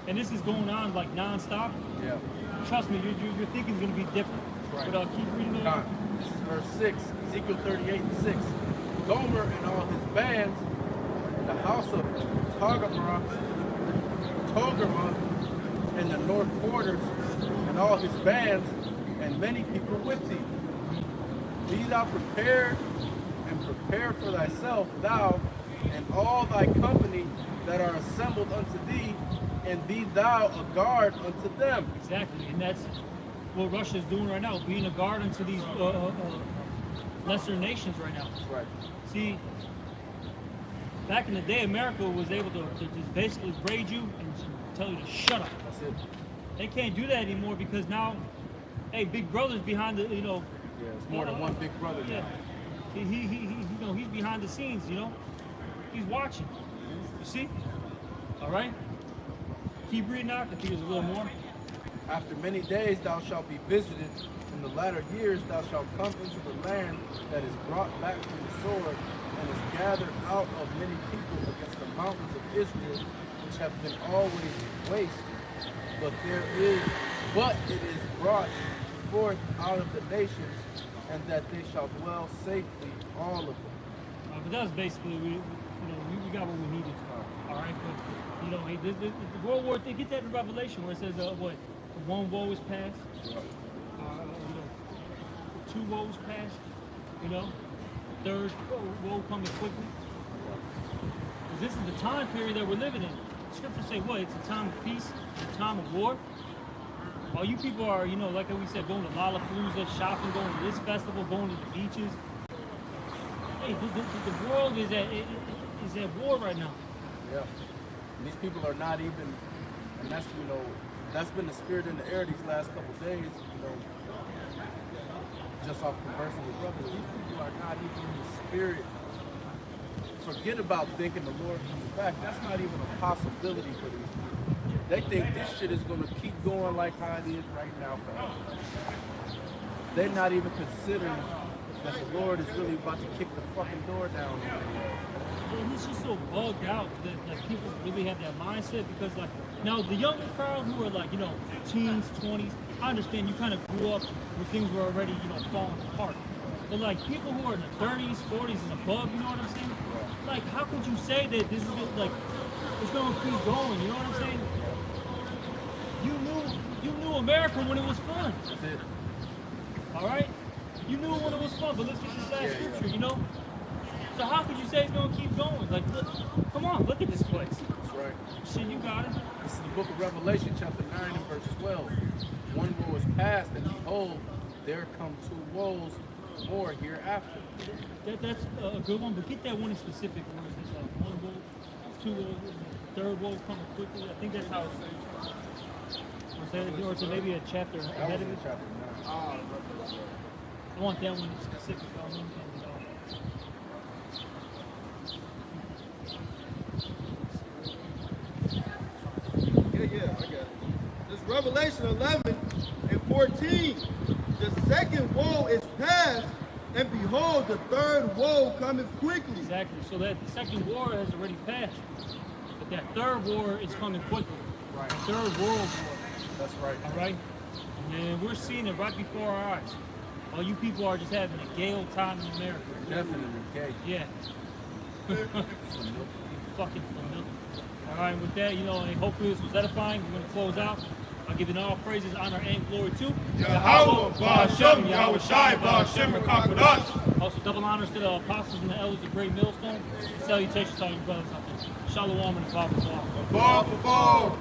and this is going on like nonstop. Yeah. Trust me, your thinking's gonna be different. Right. But keep reading on. This is verse 6, Ezekiel 38:6. Gomer and all his bands, the house of Togarmah in the north quarters, and all his bands, and many people with thee. Be thou prepared, and prepare for thyself, thou and all thy company that are assembled unto thee, and be thou a guard unto them. Exactly, and that's what Russia's doing right now, being a guard unto these lesser nations right now. Right. See, back in the day, America was able to just basically grade you and tell you to shut up. That's it. They can't do that anymore because now, hey, Big Brother's behind the, Yeah, it's more than one big brother now. Yeah, he's behind the scenes, he's watching. You see? All right. Keep reading out. I think there's a little more. After many days thou shalt be visited. In the latter years thou shalt come into the land that is brought back from the sword and is gathered out of many people against the mountains of Israel, which have been always waste. But it is brought forth out of the nations, and that they shall dwell safely, all of them. But that's basically we got what we needed. All right, but the World War. They get that in Revelation where it says one woe is past. Two woes past. Third woe coming quickly. This is the time period that we're living in. Scriptures say what? It's a time of peace, a time of war. All you people are, like we said, going to Lollapalooza, shopping, going to this festival, going to the beaches. Hey, the world is at war right now. Yeah. And these people are not even, and that's been the spirit in the air these last couple of days, just off conversing with brothers. These people are not even in the spirit. Forget about thinking the Lord comes back. That's not even a possibility for these people. They think this shit is going to keep going like how it is right now forever. They're not even considering that the Lord is really about to kick the fucking door down. And it's just so bugged out that people really have that mindset because now the younger crowd who are teens, 20s, I understand you kind of grew up where things were already falling apart. But people who are in the 30s, 40s and above, you know what I'm saying? How could you say that this is it's gonna keep going? You know what I'm saying? You knew America when it was fun. That's it. All right, you knew when it was fun. But let's get this last scripture. So how could you say it's gonna keep going? Look, come on, look at this place. That's right. Shit, you got it. This is the book of Revelation, chapter 9 and verse 12. One woe is past, and behold, there come two woes more hereafter. That's a good one, but get that one in specific. Where is this? One woe, two woes, third woe coming quickly. I think that's how it's said. Or is it maybe a chapter ahead of it? Chapter 9. I want that one in specific. Yeah, I got it. This Revelation 11 and 14. The second woe is past, and behold, the third woe cometh quickly. Exactly. So that the second war has already passed, but that third war is coming quickly. Right. The third world war. That's right. All right. And we're seeing it right before our eyes. All you people are just having a gay old time in America. Definitely gay. Yeah. Fucking familiar. All right, with that, and hopefully this was edifying. We're going to close out. I'll give all praises, honor, and glory to Yahweh, Ba'ashem, Yahweh Shai, Ba'ashem, and conquered us. Also, double honors to the apostles and the elders of Great Millstone. Salutations to all your brothers out there. Shalom and the Father's law. Above.